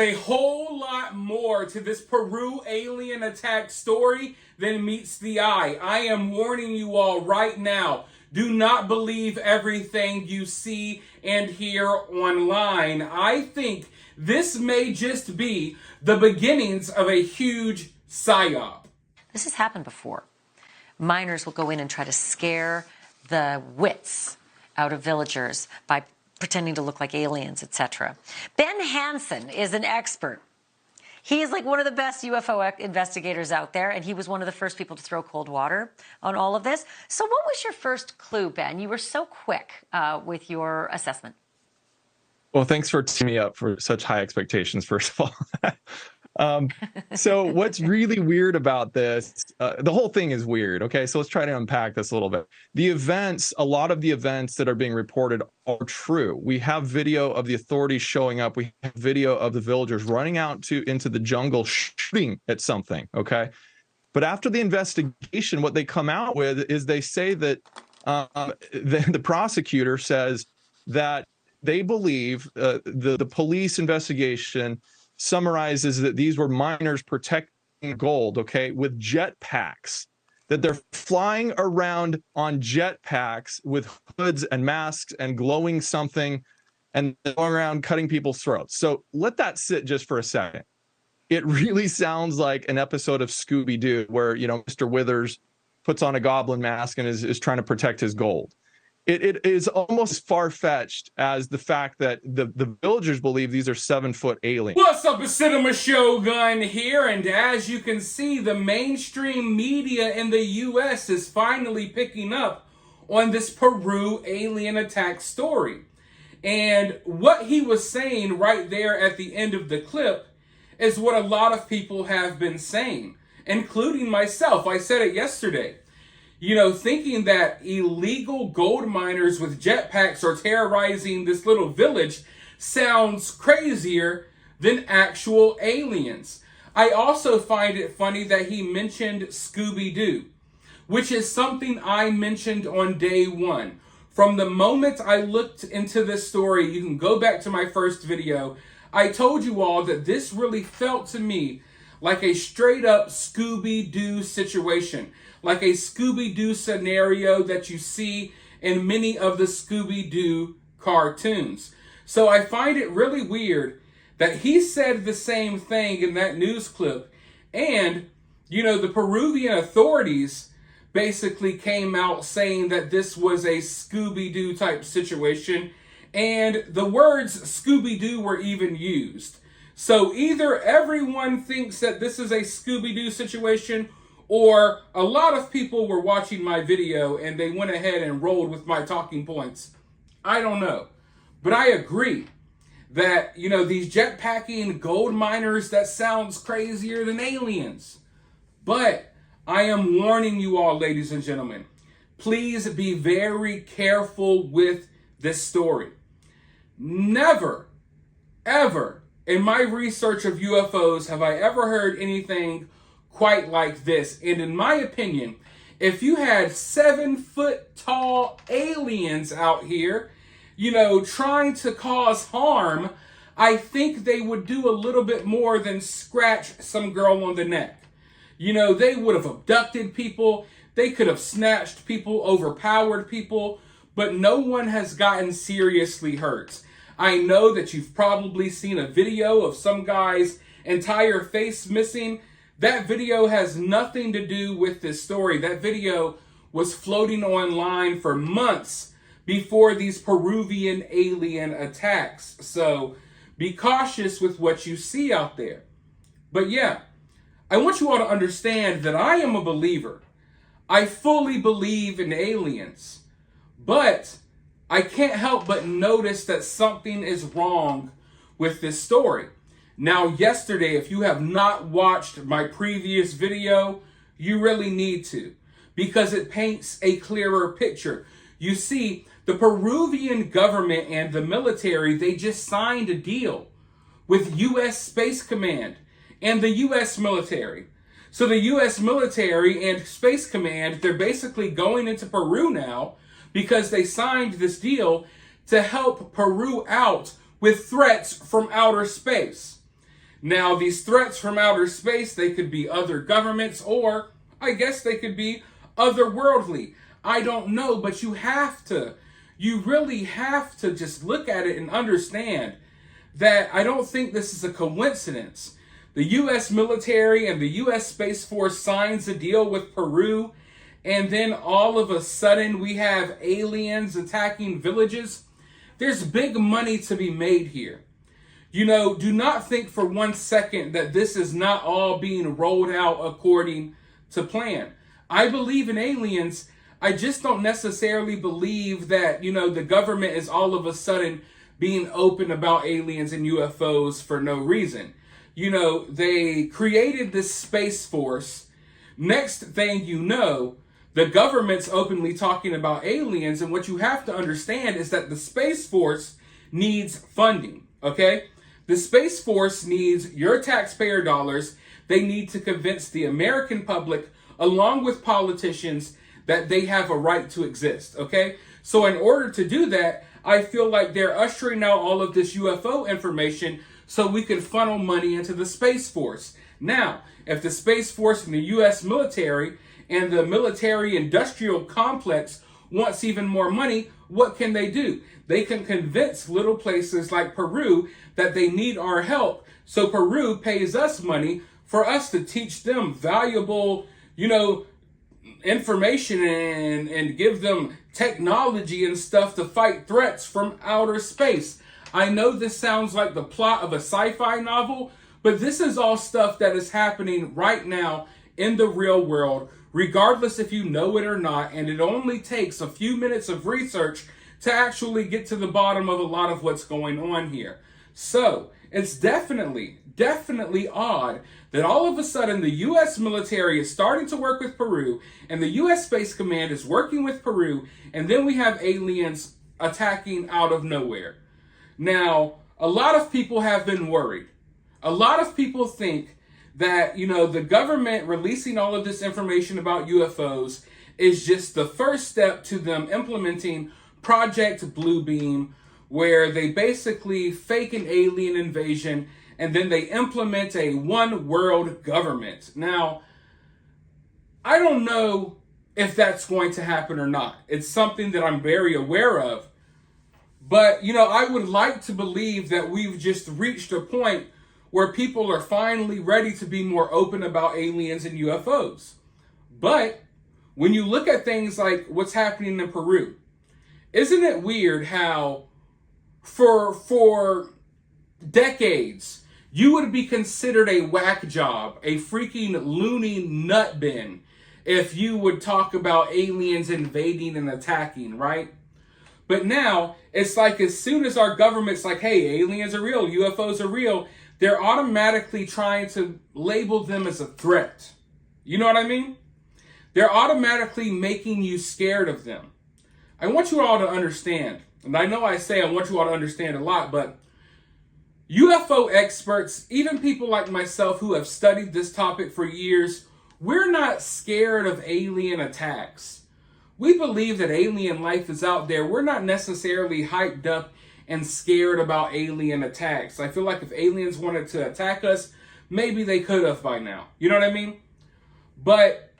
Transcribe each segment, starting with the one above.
a whole lot more to this Peru alien attack story than meets the eye. I am warning you all right now. Do not believe everything you see and hear online. I think this may just be the beginnings of a huge PSYOP. This has happened before. Miners will go in and try to scare the wits out of villagers by pretending to look like aliens, etc. Ben Hansen is an expert. He is like one of the best UFO investigators out there, and he was one of the first people to throw cold water on all of this. So what was your first clue, Ben? You were so quick with your assessment. Well, thanks for teeing me up for such high expectations, first of all. So what's really weird about this, the whole thing is weird. Okay, so let's try to unpack this a little bit. The events, a lot of the events that are being reported are true. We have video of the authorities showing up. We have video of the villagers running out into the jungle shooting at something. Okay, but after the investigation, what they come out with is they say that the prosecutor says that they believe the police investigation summarizes that these were miners protecting gold, okay, with jetpacks, that they're flying around on jetpacks with hoods and masks and glowing something and going around cutting people's throats. So let that sit just for a second. It really sounds like an episode of Scooby-Doo where, you know, Mr. Withers puts on a goblin mask and is trying to protect his gold. It is almost far-fetched as the fact that the villagers believe these are 7-foot aliens. What's up, it's Cinema Shogun here, and as you can see, the mainstream media in the U.S. is finally picking up on this Peru alien attack story. And what he was saying right there at the end of the clip is what a lot of people have been saying, including myself. I said it yesterday. You know, thinking that illegal gold miners with jetpacks are terrorizing this little village sounds crazier than actual aliens. I also find it funny that he mentioned Scooby-Doo, which is something I mentioned on day one. From the moment I looked into this story, you can go back to my first video, I told you all that this really felt to me like a straight up Scooby-Doo situation. Like a Scooby-Doo scenario that you see in many of the Scooby-Doo cartoons. So I find it really weird that he said the same thing in that news clip. And, you know, the Peruvian authorities basically came out saying that this was a Scooby-Doo type situation. And the words Scooby-Doo were even used. So either everyone thinks that this is a Scooby-Doo situation, or a lot of people were watching my video and they went ahead and rolled with my talking points. I don't know. But I agree that, you know, these jetpacking gold miners, that sounds crazier than aliens. But I am warning you all, ladies and gentlemen, please be very careful with this story. Never, ever in my research of UFOs have I ever heard anything quite like this. And in my opinion, if you had 7-foot tall aliens out here, you know, trying to cause harm, I think they would do a little bit more than scratch some girl on the neck. You know, they would have abducted people, they could have snatched people, overpowered people, but no one has gotten seriously hurt. I know that you've probably seen a video of some guy's entire face missing. That video has nothing to do with this story. That video was floating online for months before these Peruvian alien attacks. So be cautious with what you see out there. But yeah, I want you all to understand that I am a believer. I fully believe in aliens. But I can't help but notice that something is wrong with this story. Now, yesterday, if you have not watched my previous video, you really need to, because it paints a clearer picture. You see, the Peruvian government and the military, they just signed a deal with U.S. Space Command and the U.S. military. So the U.S. military and Space Command, they're basically going into Peru now because they signed this deal to help Peru out with threats from outer space. Now, these threats from outer space, they could be other governments, or I guess they could be otherworldly. I don't know, but you really have to just look at it and understand that I don't think this is a coincidence. The U.S. military and the U.S. Space Force signs a deal with Peru, and then all of a sudden we have aliens attacking villages. There's big money to be made here. You know, do not think for 1 second that this is not all being rolled out according to plan. I believe in aliens. I just don't necessarily believe that, you know, the government is all of a sudden being open about aliens and UFOs for no reason. You know, they created this Space Force. Next thing you know, the government's openly talking about aliens, and what you have to understand is that the Space Force needs funding, okay? The Space Force needs your taxpayer dollars. They need to convince the American public, along with politicians, that they have a right to exist, okay? So in order to do that, I feel like they're ushering out all of this UFO information so we can funnel money into the Space Force. Now, if the Space Force and the U.S. military and the military-industrial complex wants even more money, what can they do? They can convince little places like Peru that they need our help, so Peru pays us money for us to teach them valuable, you know, information and give them technology and stuff to fight threats from outer space. I know this sounds like the plot of a sci-fi novel, but this is all stuff that is happening right now in the real world, regardless if you know it or not, and it only takes a few minutes of research to actually get to the bottom of a lot of what's going on here. So, it's definitely odd that all of a sudden the U.S. military is starting to work with Peru, and the U.S. Space Command is working with Peru, and then we have aliens attacking out of nowhere. Now, a lot of people have been worried. A lot of people think that, you know, the government releasing all of this information about UFOs is just the first step to them implementing Project Bluebeam, where they basically fake an alien invasion and then they implement a one world government. Now, I don't know if that's going to happen or not. It's something that I'm very aware of. But, you know, I would like to believe that we've just reached a point where people are finally ready to be more open about aliens and UFOs. But when you look at things like what's happening in Peru, isn't it weird how for decades you would be considered a whack job, a freaking loony nut bin, if you would talk about aliens invading and attacking, right? But now it's like as soon as our government's like, hey, aliens are real, UFOs are real, they're automatically trying to label them as a threat. You know what I mean? They're automatically making you scared of them. I want you all to understand, and I know I say I want you all to understand a lot, but UFO experts, even people like myself who have studied this topic for years, we're not scared of alien attacks. We believe that alien life is out there. We're not necessarily hyped up and scared about alien attacks. I feel like if aliens wanted to attack us, maybe they could have by now. You know what I mean? But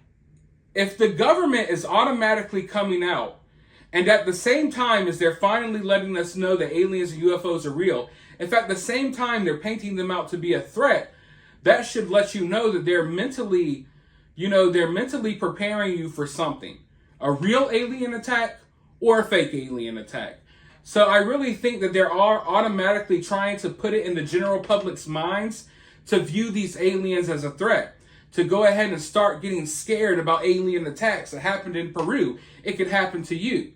if the government is automatically coming out, and at the same time as they're finally letting us know that aliens and UFOs are real, if at the same time they're painting them out to be a threat, that should let you know that they're mentally preparing you for something. A real alien attack or a fake alien attack. So I really think that they're automatically trying to put it in the general public's minds to view these aliens as a threat. To go ahead and start getting scared about alien attacks that happened in Peru. It could happen to you.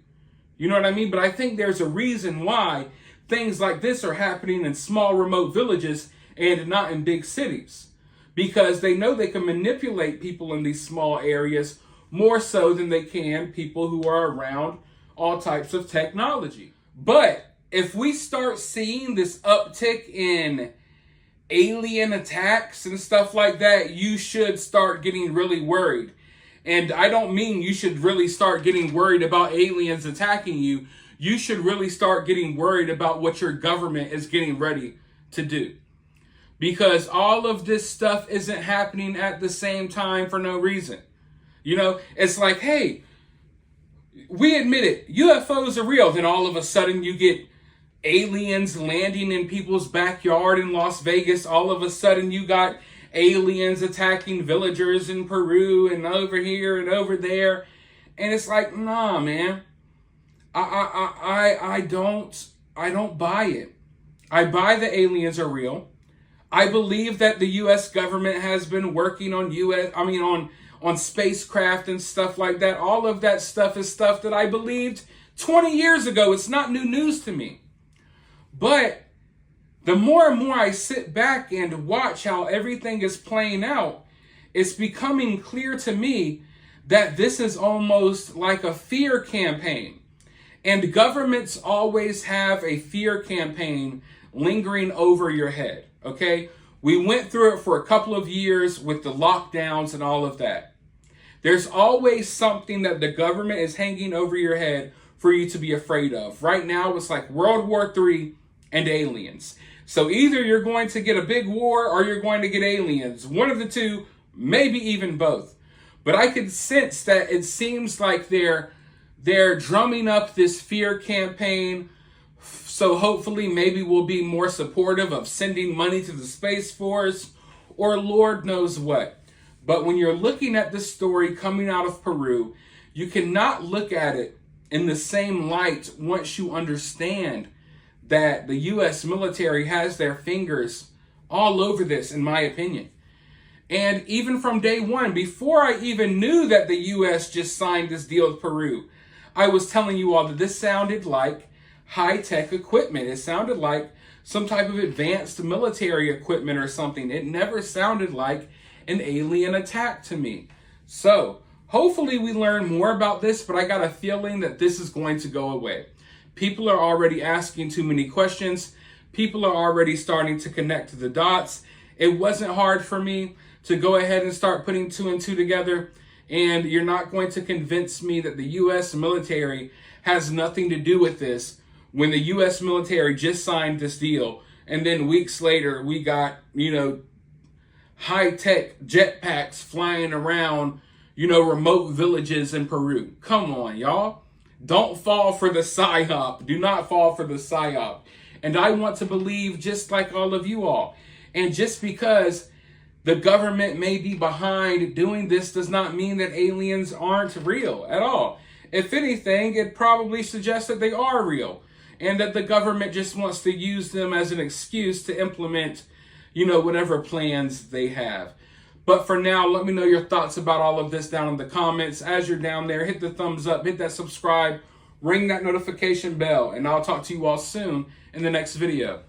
You know what I mean? But I think there's a reason why things like this are happening in small remote villages and not in big cities. Because they know they can manipulate people in these small areas more so than they can people who are around all types of technology. But if we start seeing this uptick in alien attacks and stuff like that, you should start getting really worried. And I don't mean you should really start getting worried about aliens attacking you. You should really start getting worried about what your government is getting ready to do. because all of this stuff isn't happening at the same time for no reason. You know, it's like, hey, we admit it, UFOs are real. Then all of a sudden you get aliens landing in people's backyard in Las Vegas. All of a sudden you got aliens attacking villagers in Peru and over here and over there. And it's like, nah, man, I don't buy it. I buy the aliens are real. I believe that the U.S. government has been working on on spacecraft and stuff like that. All of that stuff is stuff that I believed 20 years ago. It's not new news to me. But the more and more I sit back and watch how everything is playing out, it's becoming clear to me that this is almost like a fear campaign. And governments always have a fear campaign lingering over your head, okay? We went through it for a couple of years with the lockdowns and all of that. There's always something that the government is hanging over your head for you to be afraid of. Right now, it's like World War III and aliens. So either you're going to get a big war or you're going to get aliens. One of the two, maybe even both. But I could sense that it seems like they're drumming up this fear campaign. So hopefully maybe we'll be more supportive of sending money to the Space Force or Lord knows what. But when you're looking at this story coming out of Peru, you cannot look at it in the same light once you understand that the U.S. military has their fingers all over this, in my opinion. And even from day one, before I even knew that the U.S. just signed this deal with Peru, I was telling you all that this sounded like high-tech equipment. It sounded like some type of advanced military equipment or something. It never sounded like an alien attack to me. So hopefully we learn more about this, but I got a feeling that this is going to go away. People are already asking too many questions. People are already starting to connect the dots. It wasn't hard for me to go ahead and start putting two and two together. And you're not going to convince me that the U.S. military has nothing to do with this when the U.S. military just signed this deal. And then weeks later, we got, high-tech jetpacks flying around, remote villages in Peru. Come on, y'all. Don't fall for the PSYOP. Do not fall for the PSYOP. And I want to believe just like all of you all. And just because the government may be behind doing this does not mean that aliens aren't real at all. If anything, it probably suggests that they are real and that the government just wants to use them as an excuse to implement, whatever plans they have. But for now, let me know your thoughts about all of this down in the comments. As you're down there, hit the thumbs up, hit that subscribe, ring that notification bell, and I'll talk to you all soon in the next video.